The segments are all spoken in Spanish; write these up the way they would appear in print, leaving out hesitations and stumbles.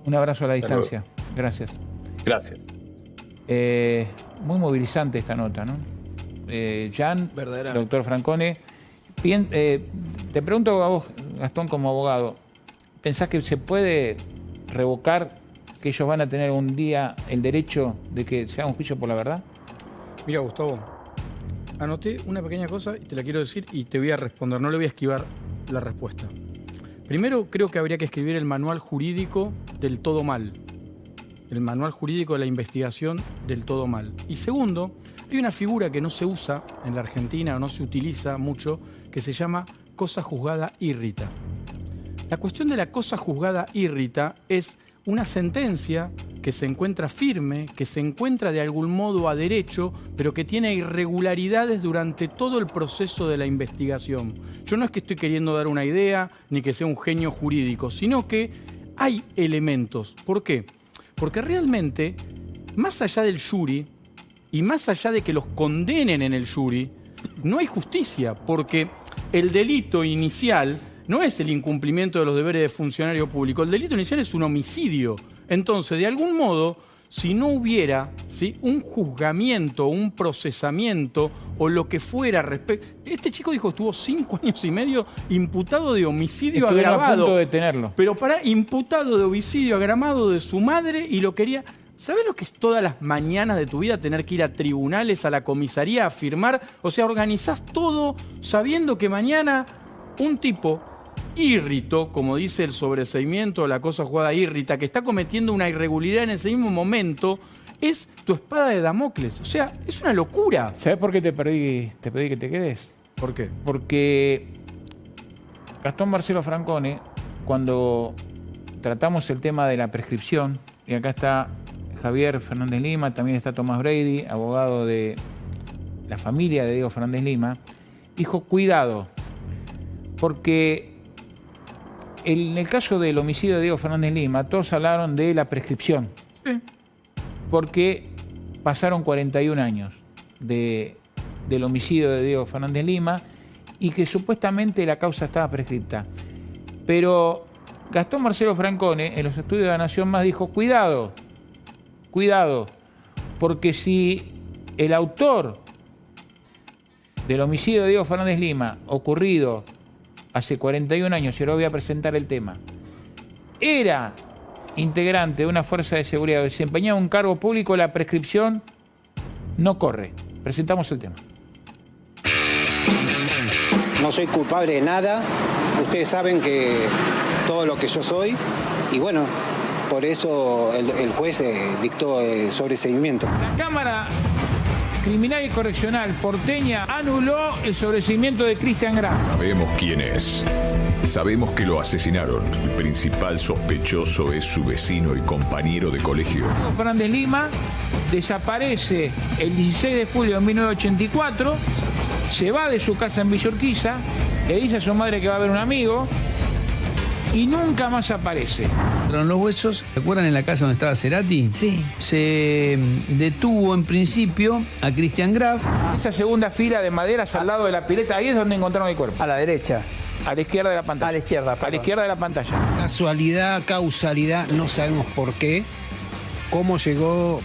Un abrazo a la distancia. Gracias. Gracias. Muy movilizante esta nota, ¿no? Jan, doctor Francone, te pregunto a vos, Gastón, como abogado, ¿pensás que se puede revocar que ellos van a tener un día el derecho de que se haga un juicio por la verdad? Mira, Gustavo, anoté una pequeña cosa y te la quiero decir y te voy a responder, no le voy a esquivar la respuesta. Primero, creo que habría que escribir el manual jurídico del todo mal. El manual jurídico de la investigación del todo mal. Y segundo, hay una figura que no se usa en la Argentina o no se utiliza mucho, que se llama cosa juzgada irrita. La cuestión de la cosa juzgada irrita es una sentencia que se encuentra firme, que se encuentra de algún modo a derecho, pero que tiene irregularidades durante todo el proceso de la investigación. Yo no es que estoy queriendo dar una idea, ni que sea un genio jurídico, sino que hay elementos. ¿Por qué? Porque realmente, más allá del jury, y más allá de que los condenen en el jury, no hay justicia, porque el delito inicial no es el incumplimiento de los deberes de funcionario público, el delito inicial es un homicidio. Entonces, de algún modo, si no hubiera, ¿sí?, un juzgamiento, un procesamiento o lo que fuera respecto... Este chico dijo que estuvo 5 años y medio imputado de homicidio agravado. A punto de tenerlo. Pero imputado de homicidio agravado de su madre y lo quería... ¿Sabés lo que es todas las mañanas de tu vida tener que ir a tribunales, a la comisaría a firmar? O sea, organizás todo sabiendo que mañana un tipo írrito, como dice el sobreseimiento, la cosa jugada írrita, que está cometiendo una irregularidad en ese mismo momento, es tu espada de Damocles. O sea, es una locura. ¿Sabés por qué te pedí que te quedes? ¿Por qué? Porque Gastón Marcelo Francone, cuando tratamos el tema de la prescripción, y acá está Javier Fernández Lima, también está Tomás Brady, abogado de la familia de Diego Fernández Lima, dijo, cuidado, porque en el caso del homicidio de Diego Fernández Lima, todos hablaron de la prescripción, Sí. porque pasaron 41 años del homicidio de Diego Fernández Lima y que supuestamente la causa estaba prescripta. Pero Gastón Marcelo Francone, en los estudios de La Nación Más, dijo, cuidado, porque si el autor del homicidio de Diego Fernández Lima, ocurrido hace 41 años, y ahora voy a presentar el tema, era integrante de una fuerza de seguridad o desempeñaba un cargo público, la prescripción no corre. Presentamos el tema. No soy culpable de nada. Ustedes saben que todo lo que yo soy, y bueno, por eso el juez dictó sobreseimiento. La Cámara Criminal y Correccional porteña anuló el sobreseimiento de Cristian Graf. Sabemos quién es. Sabemos que lo asesinaron. El principal sospechoso es su vecino y compañero de colegio. Diego Fernández Lima desaparece el 16 de julio de 1984, se va de su casa en Villa Urquiza, le dice a su madre que va a ver un amigo y nunca más aparece. Encontraron los huesos. ¿Se acuerdan en la casa donde estaba Cerati? Sí. Se detuvo en principio a Cristian Graf. Esa segunda fila de maderas al lado de la pileta, ahí es donde encontraron el cuerpo. A la derecha. A la izquierda de la pantalla. A la izquierda, A la izquierda de la pantalla. Casualidad, causalidad, no sabemos por qué. ¿Cómo llegó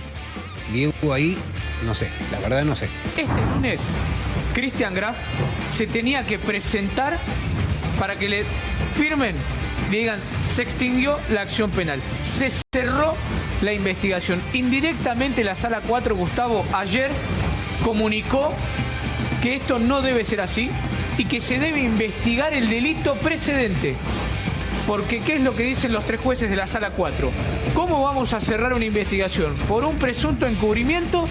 Diego ahí? No sé, la verdad no sé. Este lunes, Cristian Graf se tenía que presentar para que le firmen, le digan, se extinguió la acción penal. Se cerró la investigación. Indirectamente la Sala 4, Gustavo, ayer comunicó que esto no debe ser así y que se debe investigar el delito precedente. Porque, ¿qué es lo que dicen los 3 jueces de la Sala 4? ¿Cómo vamos a cerrar una investigación? ¿Por un presunto encubrimiento?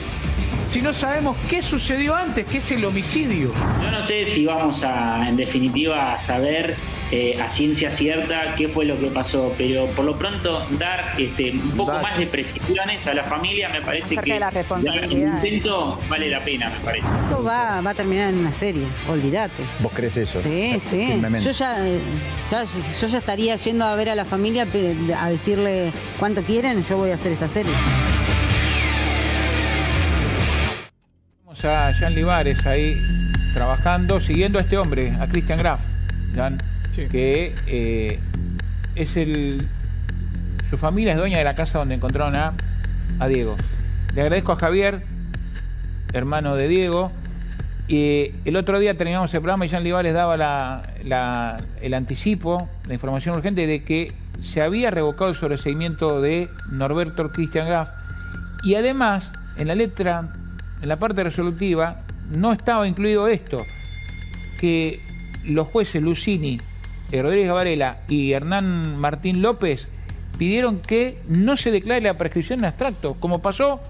Si no sabemos qué sucedió antes, que es el homicidio. Yo no sé si vamos a, en definitiva, a saber a ciencia cierta qué fue lo que pasó, pero por lo pronto dar un poco más de precisiones a la familia me parece que la el intento vale la pena, me parece. Esto va a terminar en una serie, olvídate. ¿Vos crees eso? Sí, sí. Yo ya estaría yendo a ver a la familia a decirle cuánto quieren, yo voy a hacer esta serie. Vamos a Jan Libares ahí trabajando, siguiendo a este hombre, a Cristian Graf, Jan, sí, que es el Su familia es dueña de la casa donde encontraron a Diego. Le agradezco a Javier, hermano de Diego. Y el otro día terminamos el programa y Jean Olivares daba el anticipo, la información urgente de que se había revocado el sobreseimiento de Norberto Christian Graf. Y además, en la letra, en la parte resolutiva, no estaba incluido esto, que los jueces Lucini, Rodríguez Varela y Hernán Martín López pidieron que no se declare la prescripción en abstracto, como pasó,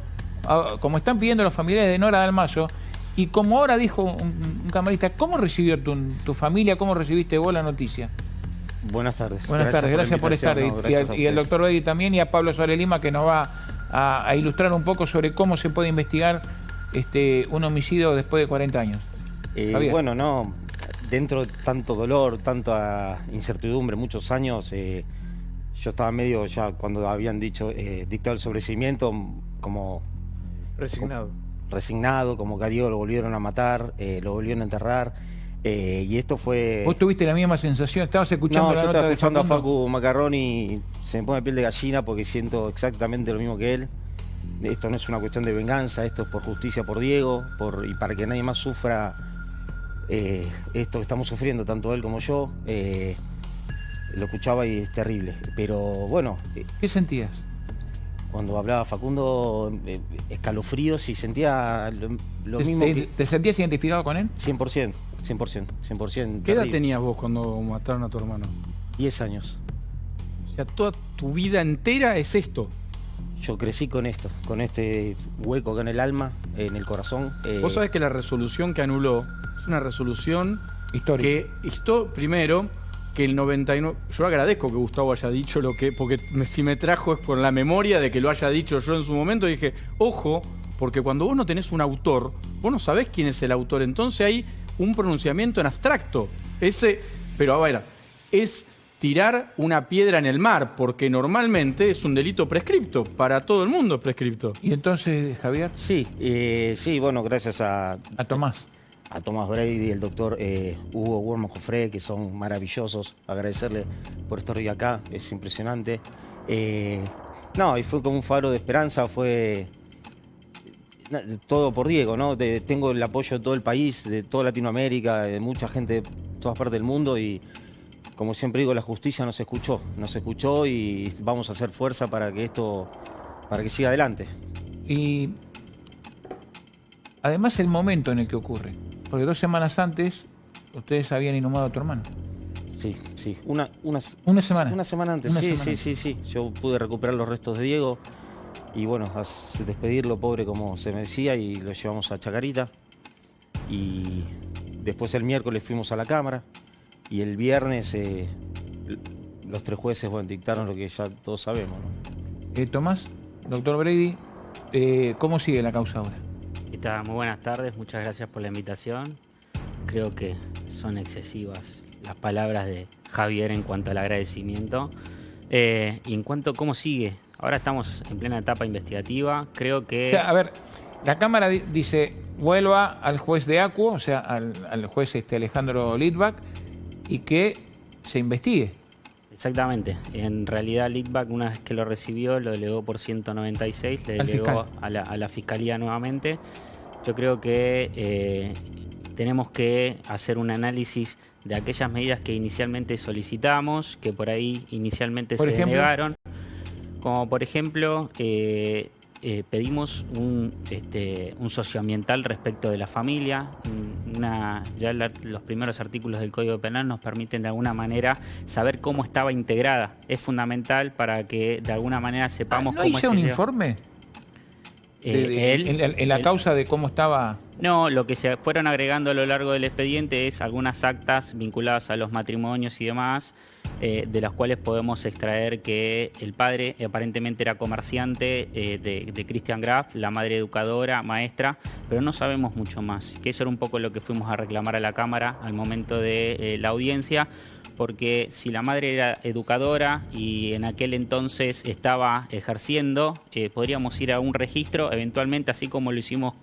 como están pidiendo los familiares de Nora Dalmazo, y como ahora dijo un camarista. ¿Cómo recibió tu familia, cómo recibiste vos la noticia? Buenas tardes. Buenas tardes, gracias por estar. No, y al doctor Brady también, y a Pablo Suárez Lima, que nos va a ilustrar un poco sobre cómo se puede investigar un homicidio después de 40 años. Bueno, no, dentro de tanto dolor, tanta incertidumbre, muchos años, yo estaba medio ya cuando habían dicho, dictado el sobreseimiento, como resignado, como que a Diego lo volvieron a matar, lo volvieron a enterrar, y esto fue... ¿Vos tuviste la misma sensación? ¿Estabas escuchando la nota de Facundo? No, yo estaba escuchando a Facu Macarroni y se me pone la piel de gallina porque siento exactamente lo mismo que él. Esto no es una cuestión de venganza, esto es por justicia por Diego, y para que nadie más sufra esto que estamos sufriendo, tanto él como yo. Lo escuchaba y es terrible, pero bueno. ¿Qué sentías? Cuando hablaba Facundo, escalofríos, y sentía lo mismo que... ¿Te sentías identificado con él? 100%. ¿Qué edad tenías vos cuando mataron a tu hermano? 10 años. O sea, toda tu vida entera es esto. Yo crecí con esto, con este hueco acá en el alma, en el corazón. Vos sabés que la resolución que anuló es una resolución histórica. Primero, que el 99... Yo agradezco que Gustavo haya dicho lo que... Porque si me trajo es por la memoria de que lo haya dicho yo en su momento. Dije, ojo, porque cuando vos no tenés un autor, vos no sabés quién es el autor. Entonces hay un pronunciamiento en abstracto. Pero a ver, es tirar una piedra en el mar, porque normalmente es un delito prescripto. Para todo el mundo es prescripto. ¿Y entonces, Javier? Sí, bueno, gracias a Tomás. A Tomás Brady, el doctor Hugo Wormo Jofré, que son maravillosos. Agradecerle por estar hoy acá, es impresionante. Y fue como un faro de esperanza, fue todo por Diego, ¿no? Tengo el apoyo de todo el país, de toda Latinoamérica, de mucha gente de todas partes del mundo, y como siempre digo, la justicia nos escuchó y vamos a hacer fuerza para que siga adelante. Y además el momento en el que ocurre. Porque 2 semanas antes, ustedes habían inhumado a tu hermano. Sí. Una semana. Una semana antes, sí. Yo pude recuperar los restos de Diego y bueno, despedirlo, pobre, como se me decía, y lo llevamos a Chacarita. Y después el miércoles fuimos a la Cámara y el viernes los 3 jueces dictaron lo que ya todos sabemos, ¿no? Tomás, doctor Brady, ¿cómo sigue la causa ahora? Muy buenas tardes, muchas gracias por la invitación. Creo que son excesivas las palabras de Javier en cuanto al agradecimiento. Y en cuanto a cómo sigue, ahora estamos en plena etapa investigativa. Creo que... O sea, a ver, la Cámara dice, vuelva al juez de Acuo, o sea, al juez Alejandro Litvak, y que se investigue. Exactamente. En realidad, Litvak, una vez que lo recibió, lo delegó por 196, le delegó a la Fiscalía nuevamente. Yo creo que tenemos que hacer un análisis de aquellas medidas que inicialmente solicitamos, que por ahí inicialmente se denegaron. Como por ejemplo, pedimos un socioambiental respecto de la familia. Los primeros artículos del Código Penal nos permiten de alguna manera saber cómo estaba integrada. Es fundamental para que de alguna manera sepamos cómo... ¿No hice un informe? En la causa de cómo estaba... No, lo que se fueron agregando a lo largo del expediente es algunas actas vinculadas a los matrimonios y demás, de las cuales podemos extraer que el padre aparentemente era comerciante de Christian Graf, la madre educadora, maestra, pero no sabemos mucho más. Que eso era un poco lo que fuimos a reclamar a la Cámara al momento de la audiencia, porque si la madre era educadora y en aquel entonces estaba ejerciendo, podríamos ir a un registro, eventualmente, así como lo hicimos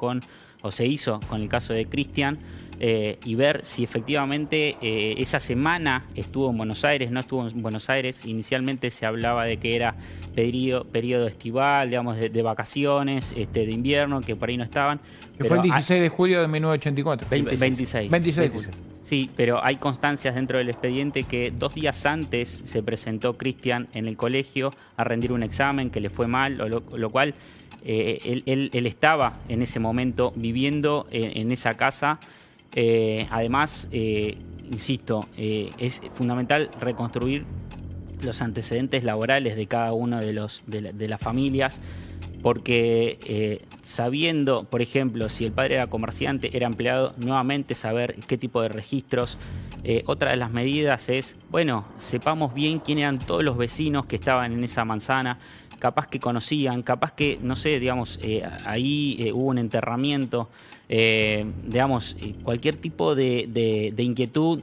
se hizo con el caso de Christian, y ver si efectivamente esa semana estuvo en Buenos Aires, no estuvo en Buenos Aires. Inicialmente se hablaba de que era periodo estival, digamos, de vacaciones, de invierno, que por ahí no estaban. Que fue el 16 de julio de 1984. 26 de julio. Sí, pero hay constancias dentro del expediente que 2 días antes se presentó Cristian en el colegio a rendir un examen que le fue mal, lo cual él estaba en ese momento viviendo en esa casa. Además, insisto, es fundamental reconstruir los antecedentes laborales de cada uno de las familias, porque sabiendo, por ejemplo, si el padre era comerciante, era empleado, nuevamente saber qué tipo de registros. Otra de las medidas es, bueno, sepamos bien quién eran todos los vecinos que estaban en esa manzana, capaz que conocían, capaz que, no sé, digamos, ahí hubo un enterramiento, digamos, cualquier tipo de inquietud.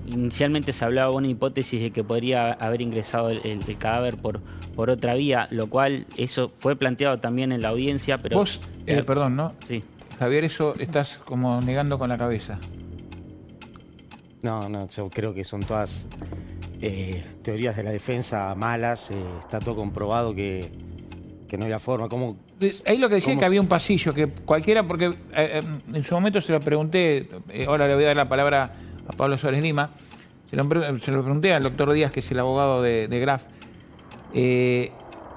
Inicialmente se hablaba de una hipótesis de que podría haber ingresado el cadáver por otra vía, lo cual eso fue planteado también en la audiencia, pero... Vos, perdón, ¿no? Sí. Javier, eso estás como negando con la cabeza. No, yo creo que son todas teorías de la defensa malas. Está todo comprobado que no había forma. ¿Cómo? Ahí lo que decía es que había un pasillo, que cualquiera, porque en su momento se lo pregunté, ahora le voy a dar la palabra a Pablo Suárez Lima, se lo pregunté al doctor Díaz, que es el abogado de Graf,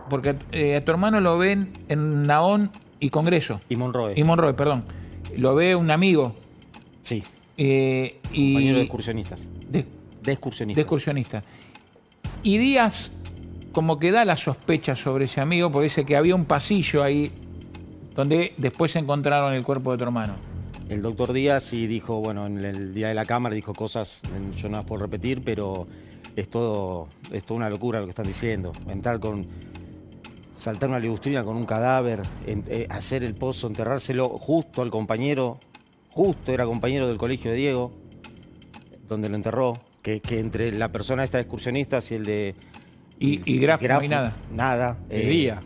porque a tu hermano lo ven en Nahón y Congreso. Y Monroe, perdón. Lo ve un amigo. Sí. Compañero de excursionistas. De excursionistas. Y Díaz como que da la sospecha sobre ese amigo, porque dice que había un pasillo ahí donde después se encontraron el cuerpo de tu hermano. El doctor Díaz sí dijo, bueno, en el día de la cámara dijo cosas, yo no las puedo repetir, pero es todo una locura lo que están diciendo. Saltar una libustrina con un cadáver, hacer el pozo, enterrárselo justo al compañero, era compañero del colegio de Diego, donde lo enterró, que entre la persona esta de excursionistas y el de... Y Graf no hay nada. Nada. De día.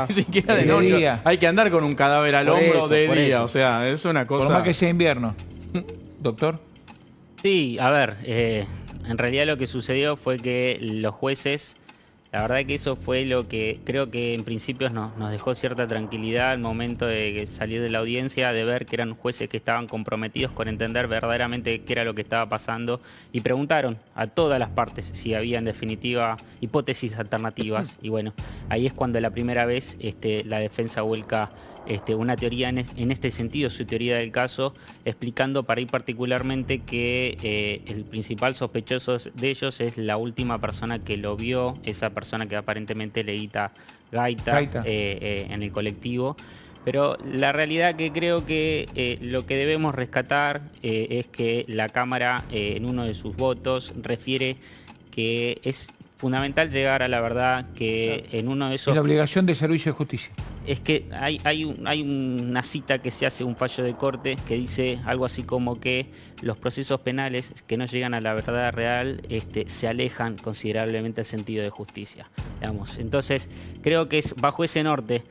Ni siquiera de noche. Día. Hay que andar con un cadáver al hombro de día. Eso. O sea, es una cosa... Por más que sea invierno. Doctor. Sí, a ver, en realidad lo que sucedió fue que los jueces, la verdad que eso fue lo que creo que en principio nos dejó cierta tranquilidad al momento de salir de la audiencia, de ver que eran jueces que estaban comprometidos con entender verdaderamente qué era lo que estaba pasando, y preguntaron a todas las partes si había en definitiva hipótesis alternativas. Y bueno, ahí es cuando la primera vez la defensa vuelca una teoría en este sentido, su teoría del caso, explicando para ahí particularmente que el principal sospechoso de ellos es la última persona que lo vio, esa persona que aparentemente le quita gaita. En el colectivo. Pero la realidad que creo que lo que debemos rescatar es que la Cámara en uno de sus votos refiere que es fundamental llegar a la verdad, que en uno de esos... Es la obligación del servicio de justicia. Es que hay una cita que se hace, un fallo de corte, que dice algo así como que los procesos penales que no llegan a la verdad real se alejan considerablemente del sentido de justicia, digamos. Entonces, creo que es bajo ese norte.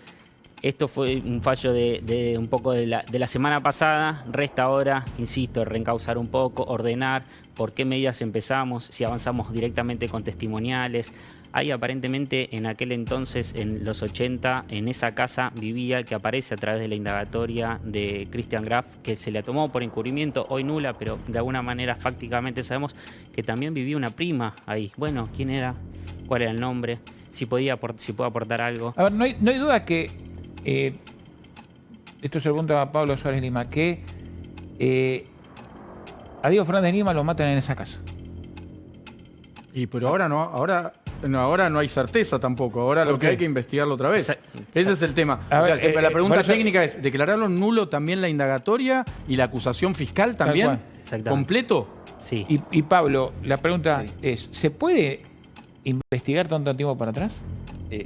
Esto fue un fallo de un poco de la semana pasada. Resta ahora, insisto, reencauzar un poco, ordenar por qué medidas empezamos, si avanzamos directamente con testimoniales. Hay aparentemente en aquel entonces, en los 80, en esa casa vivía, que aparece a través de la indagatoria de Christian Graf, que se le tomó por encubrimiento, hoy nula, pero de alguna manera fácticamente sabemos que también vivía una prima ahí. Bueno, ¿quién era? ¿Cuál era el nombre? Si puede aportar algo. A ver, no hay duda que, esto se lo pregunta a Pablo Suárez Lima, que a Diego Fernández Lima lo matan en esa casa. Pero ahora no hay certeza tampoco. Ahora lo que hay que investigarlo otra vez. Ese es el tema. O sea, la pregunta técnica es, ¿declararlo nulo también la indagatoria y la acusación fiscal también? ¿Completo? Sí. Y Pablo, la pregunta es, ¿se puede investigar tanto tiempo para atrás?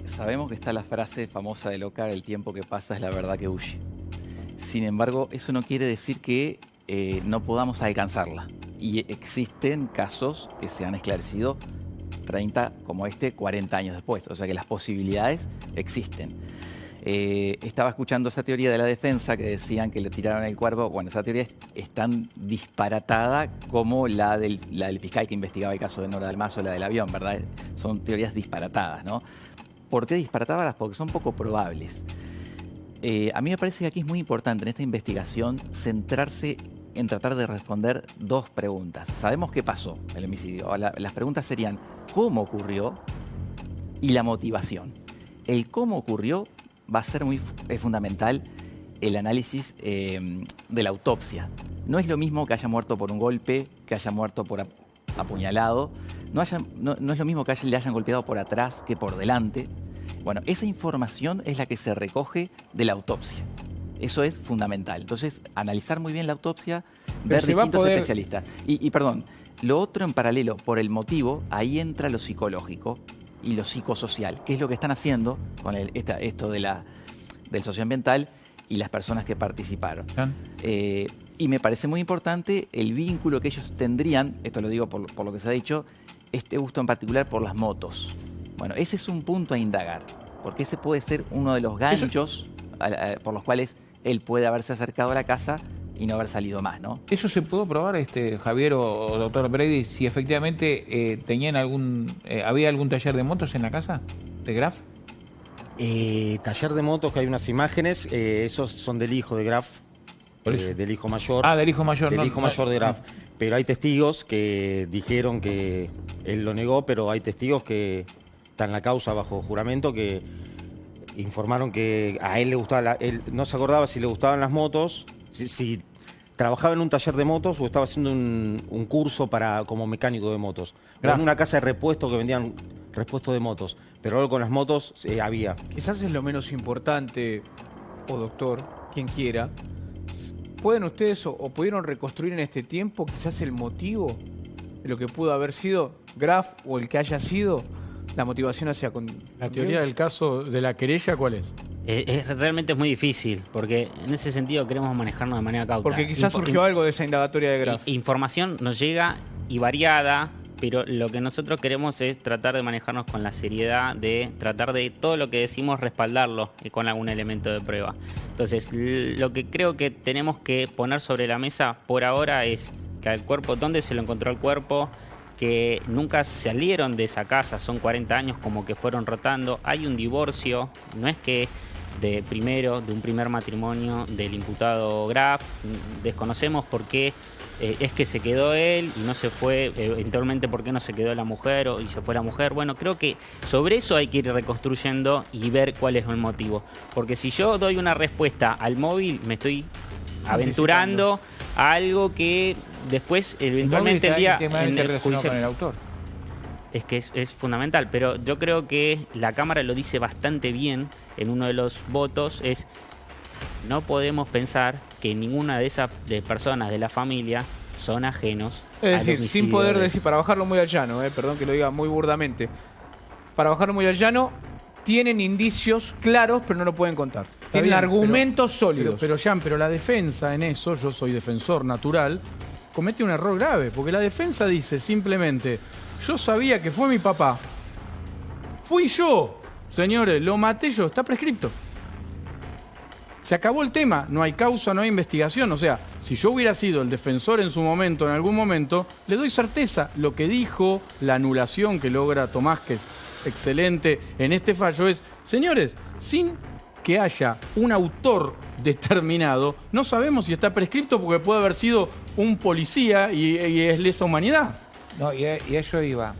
Sabemos que está la frase famosa de Lockhart, el tiempo que pasa es la verdad que huye. Sin embargo, eso no quiere decir que no podamos alcanzarla. Y existen casos que se han esclarecido 30, como 40 años después. O sea que las posibilidades existen. Estaba escuchando esa teoría de la defensa que decían que le tiraron el cuerpo. Bueno, esa teoría es tan disparatada como la del fiscal que investigaba el caso de Nora Dalmazo, la del avión, ¿verdad? Son teorías disparatadas, ¿no? ¿Por qué disparatadas? Porque son poco probables. A mí me parece que aquí es muy importante en esta investigación centrarse en tratar de responder dos preguntas. Sabemos qué pasó en el homicidio. Las preguntas serían ¿cómo ocurrió? Y la motivación. El cómo ocurrió va a ser es fundamental el análisis de la autopsia. No es lo mismo que haya muerto por un golpe, que haya muerto por apuñalado. No es lo mismo que le hayan golpeado por atrás que por delante. Bueno, esa información es la que se recoge de la autopsia. Eso es fundamental. Entonces, analizar muy bien la autopsia, ver distintos especialistas. Y perdón, lo otro en paralelo, por el motivo, ahí entra lo psicológico y lo psicosocial, que es lo que están haciendo con esto del socioambiental y las personas que participaron. Y me parece muy importante el vínculo que ellos tendrían, esto lo digo por lo que se ha dicho, este gusto en particular por las motos. Bueno, ese es un punto a indagar, porque ese puede ser uno de los ganchos por los cuales él puede haberse acercado a la casa y no haber salido más, ¿no? ¿Eso se pudo probar, Javier o doctor Brady, si efectivamente tenían había algún taller de motos en la casa de Graf? Taller de motos, que hay unas imágenes, esos son del hijo de Graf, del hijo mayor. Ah, del hijo mayor. Del hijo mayor de Graf. Pero hay testigos que dijeron que él lo negó, pero hay testigos que están en la causa bajo juramento que informaron que a él le gustaba, él no se acordaba si le gustaban las motos, si trabajaba en un taller de motos o estaba haciendo un curso como mecánico de motos. Era una casa de repuesto que vendían repuestos de motos, pero algo con las motos había. Quizás es lo menos importante, o doctor, quien quiera. ¿Pueden ustedes o pudieron reconstruir en este tiempo quizás el motivo de lo que pudo haber sido Graf o el que haya sido la motivación hacia... La teoría del caso de la querella, ¿cuál es? Realmente es muy difícil, porque en ese sentido queremos manejarnos de manera cauta. Porque quizás surgió algo de esa indagatoria de Graf. Información nos llega y variada, pero lo que nosotros queremos es tratar de manejarnos con la seriedad, de tratar de todo lo que decimos respaldarlo con algún elemento de prueba. Entonces, lo que creo que tenemos que poner sobre la mesa por ahora es que al cuerpo, ¿dónde se lo encontró el cuerpo? Que nunca salieron de esa casa, son 40 años como que fueron rotando. Hay un divorcio, no es que de un primer matrimonio del imputado Graf, desconocemos por qué es que se quedó él y no se fue, eventualmente por qué no se quedó la mujer y se fue la mujer. Bueno, creo que sobre eso hay que ir reconstruyendo y ver cuál es el motivo, porque si yo doy una respuesta al móvil me estoy aventurando a algo que después eventualmente el día en el juicio con el autor. Es que es fundamental, pero yo creo que la Cámara lo dice bastante bien en uno de los votos, no podemos pensar que ninguna de esas personas de la familia son ajenos. Es decir, sin poder decir, para bajarlo muy al llano, perdón que lo diga muy burdamente, para bajarlo muy al llano, tienen indicios claros, pero no lo pueden contar. Tienen argumentos sólidos. Pero la defensa en eso, yo soy defensor natural, comete un error grave, porque la defensa dice simplemente, yo sabía que fue mi papá, fui yo, señores, lo maté yo, está prescripto. Se acabó el tema, no hay causa, no hay investigación. O sea, si yo hubiera sido el defensor en su momento, en algún momento, le doy certeza. Lo que dijo, la anulación que logra Tomás, que es excelente en este fallo, es, señores, sin que haya un autor determinado, no sabemos si está prescripto porque puede haber sido un policía y es lesa humanidad. No, y eso iba.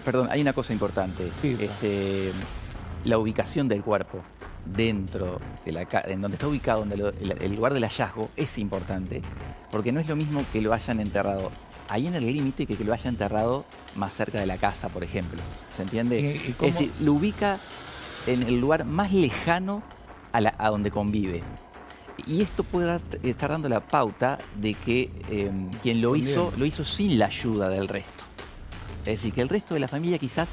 Perdón, hay una cosa importante. Sí, la ubicación del cuerpo dentro de en donde está ubicado el lugar del hallazgo es importante, porque no es lo mismo que lo hayan enterrado ahí en el límite que lo haya enterrado más cerca de la casa, por ejemplo. ¿Se entiende? Es decir, lo ubica en el lugar más lejano a donde convive. Y esto puede estar dando la pauta de que quien lo hizo sin la ayuda del resto. Es decir, que el resto de la familia quizás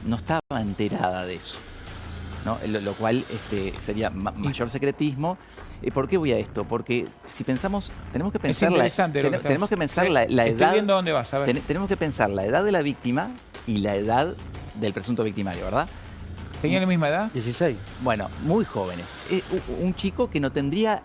no estaba enterada de eso, ¿no? Lo cual sería mayor secretismo. ¿Por qué voy a esto? Porque si pensamos, tenemos que pensar la edad. Viendo dónde vas, a ver. Tenemos que pensar la edad de la víctima y la edad del presunto victimario, ¿verdad? ¿Tenía la misma edad? 16. Bueno, muy jóvenes. Un chico que no tendría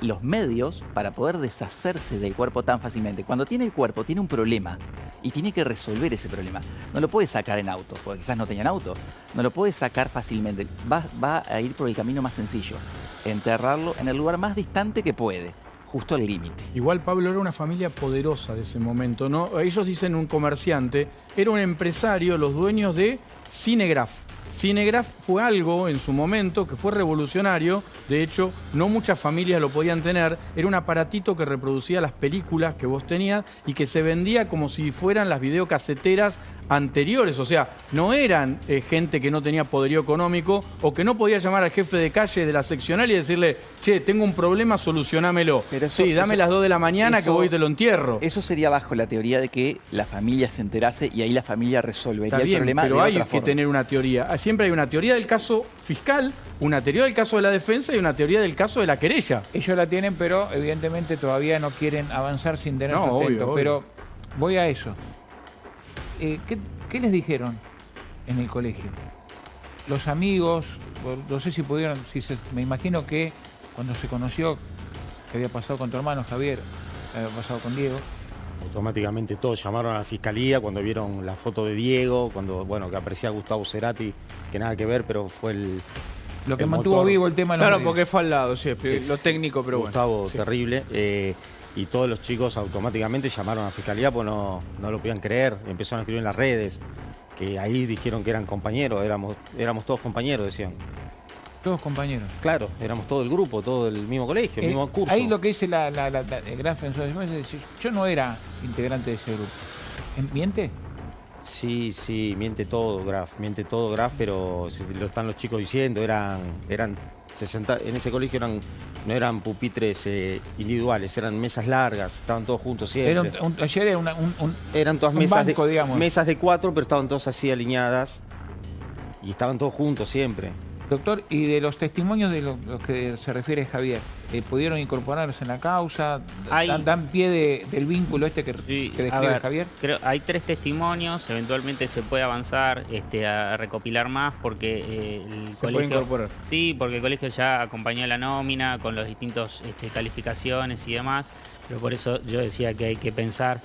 los medios para poder deshacerse del cuerpo tan fácilmente. Cuando tiene el cuerpo, tiene un problema y tiene que resolver ese problema. No lo puede sacar en auto, porque quizás no tenían auto. No lo puede sacar fácilmente. Va a ir por el camino más sencillo. Enterrarlo en el lugar más distante que puede. Justo al límite. Igual Pablo era una familia poderosa de ese momento, ¿no? Ellos dicen un comerciante, era un empresario, los dueños de Cinegraph. Cinegraph fue algo en su momento que fue revolucionario, de hecho no muchas familias lo podían tener, era un aparatito que reproducía las películas que vos tenías y que se vendía como si fueran las videocaseteras anteriores, o sea, no eran gente que no tenía poderío económico o que no podía llamar al jefe de calle de la seccional y decirle, che, tengo un problema, solucionámelo. Sí, dame las 2 de la mañana que voy y te lo entierro. Eso sería bajo la teoría de que la familia se enterase y ahí la familia resolvería el problema pero de hay otra que forma. tener una teoría. Siempre hay una teoría del caso fiscal, una teoría del caso de la defensa y una teoría del caso de la querella. Ellos la tienen, pero evidentemente todavía no quieren avanzar sin tener sustento. Obvio. Pero voy a eso. ¿Qué les dijeron en el colegio? Los amigos, no sé si pudieron, me imagino que cuando se conoció que había pasado con tu hermano Javier, había pasado con Diego. Automáticamente todos llamaron a la fiscalía cuando vieron la foto de Diego, cuando, bueno, que aparecía Gustavo Cerati, que nada que ver, pero fue lo que mantuvo vivo el tema de los Claro, medios. porque fue al lado, sí, lo técnico, pero Gustavo, bueno. Sí. terrible. Y todos los chicos automáticamente llamaron a la fiscalía porque no lo podían creer. Empezaron a escribir en las redes, que ahí dijeron que eran compañeros, éramos todos compañeros, decían. Todos compañeros. Claro, éramos todo el grupo, todo el mismo colegio, el mismo curso. Ahí lo que dice el Graf en su defensa es decir, yo no era integrante de ese grupo. ¿Miente? Sí, miente todo Graf, pero lo están los chicos diciendo, eran 60, en ese colegio no eran pupitres individuales, eran mesas largas, estaban todos juntos siempre. Ayer era eran todas un mesas, banco, digamos. mesas de 4, pero estaban todas así alineadas y estaban todos juntos siempre. Doctor, y de los testimonios de los que se refiere Javier, ¿pudieron incorporarse en la causa? ¿Dan pie del vínculo que describe Javier? Creo hay 3 testimonios, eventualmente se puede avanzar a recopilar más porque el colegio... puede incorporar. Sí, porque el colegio ya acompañó la nómina con los distintos calificaciones y demás, pero por eso yo decía que hay que pensar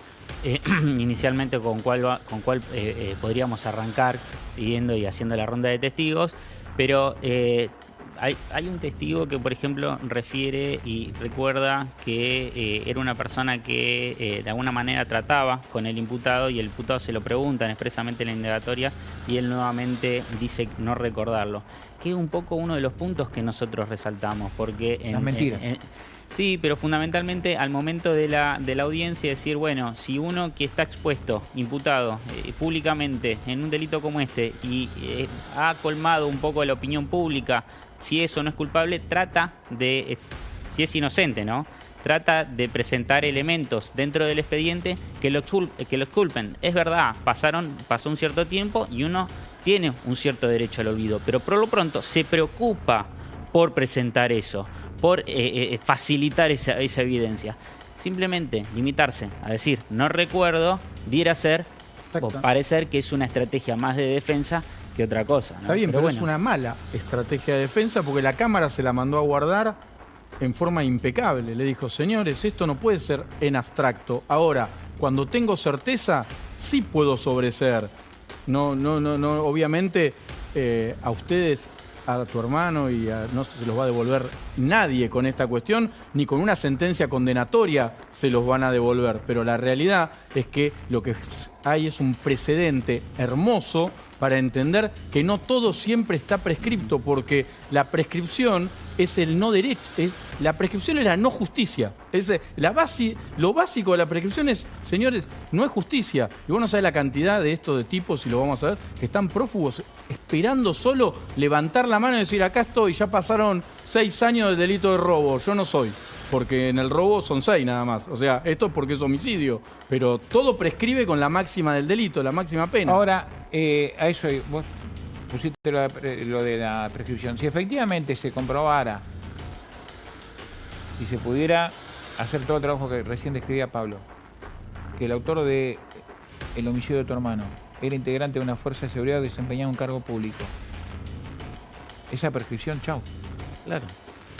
inicialmente con cuál podríamos arrancar pidiendo y haciendo la ronda de testigos. Pero hay un testigo que, por ejemplo, refiere y recuerda que era una persona que de alguna manera trataba con el imputado y el imputado se lo preguntan expresamente en la indagatoria y él nuevamente dice no recordarlo. Que es un poco uno de los puntos que nosotros resaltamos, porque... Las mentiras. Sí, pero fundamentalmente al momento de la audiencia decir, bueno, si uno que está expuesto, imputado públicamente en un delito como este y ha colmado un poco la opinión pública, si eso no es culpable, trata de, si es inocente, ¿no? Trata de presentar elementos dentro del expediente que lo exculpen. Es verdad, pasó un cierto tiempo y uno tiene un cierto derecho al olvido, pero por lo pronto se preocupa por presentar eso, por facilitar esa evidencia. Simplemente limitarse a decir no recuerdo, diera ser o parecer que es una estrategia más de defensa que otra cosa, ¿no? Está bien, pero bueno, es una mala estrategia de defensa porque la Cámara se la mandó a guardar en forma impecable. Le dijo, señores, esto no puede ser en abstracto. Ahora, cuando tengo certeza, sí puedo sobreseer. No, obviamente a ustedes, a tu hermano y no se los va a devolver nadie con esta cuestión, ni con una sentencia condenatoria se los van a devolver. Pero la realidad es que lo que hay es un precedente hermoso para entender que no todo siempre está prescripto, porque la prescripción es el no derecho, la prescripción es la no justicia. Lo básico de la prescripción es, señores, no es justicia. Y vos no sabés la cantidad de estos de tipos, y lo vamos a ver, que están prófugos esperando solo levantar la mano y decir, acá estoy, ya pasaron 6 años del delito de robo, yo no soy. Porque en el robo son 6 nada más. O sea, esto es porque es homicidio. Pero todo prescribe con la máxima del delito, la máxima pena. Ahora, a eso vos pusiste lo de la prescripción. Si efectivamente se comprobara y se pudiera hacer todo el trabajo que recién describía Pablo, que el autor del homicidio de tu hermano era integrante de una fuerza de seguridad o desempeñaba un cargo público, esa prescripción, chau. Claro.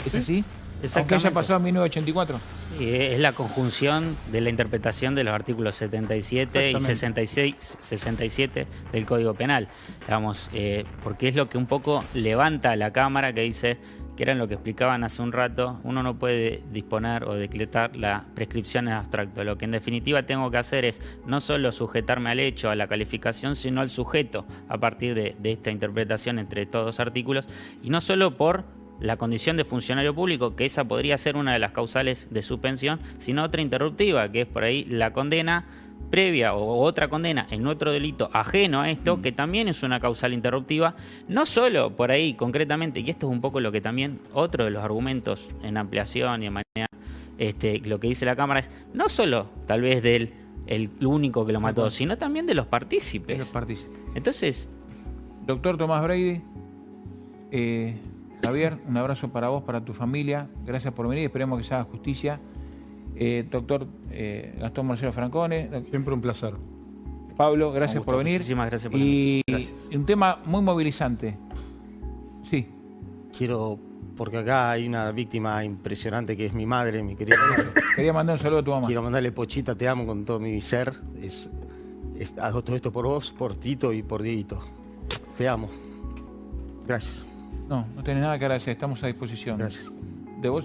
¿Es así? Aunque Exactamente. haya pasado en 1984. Sí, es la conjunción de la interpretación de los artículos 77 y 67 del Código Penal. Digamos, porque es lo que un poco levanta a la Cámara, que dice, que era lo que explicaban hace un rato, uno no puede disponer o decretar la prescripción en abstracto. Lo que en definitiva tengo que hacer es no solo sujetarme al hecho, a la calificación, sino al sujeto a partir de esta interpretación entre todos los artículos, y no solo por la condición de funcionario público, que esa podría ser una de las causales de suspensión, sino otra interruptiva, que es por ahí la condena previa o otra condena en otro delito ajeno a esto, que también es una causal interruptiva, no solo por ahí concretamente, y esto es un poco lo que también otro de los argumentos en ampliación y en manera, lo que dice la Cámara es, no solo tal vez del el único que lo mató, sino también de los partícipes. De los partícipes. Entonces, doctor Tomás Brady, Javier, un abrazo para vos, para tu familia. Gracias por venir. Esperemos que se haga justicia. Doctor Gastón Marcelo Francone. Siempre un placer. Pablo, gracias por venir. muchísimas gracias por Y Gracias. un tema muy movilizante. Sí. Quiero, porque acá hay una víctima impresionante que es mi madre, mi querida madre. Quería mandar un saludo a tu mamá. Quiero mandarle, Pochita, te amo con todo mi ser. Hago todo esto por vos, por Tito y por Dieguito. Te amo. Gracias. No, no tenés nada que agradecer. Estamos a disposición. Gracias. De vos.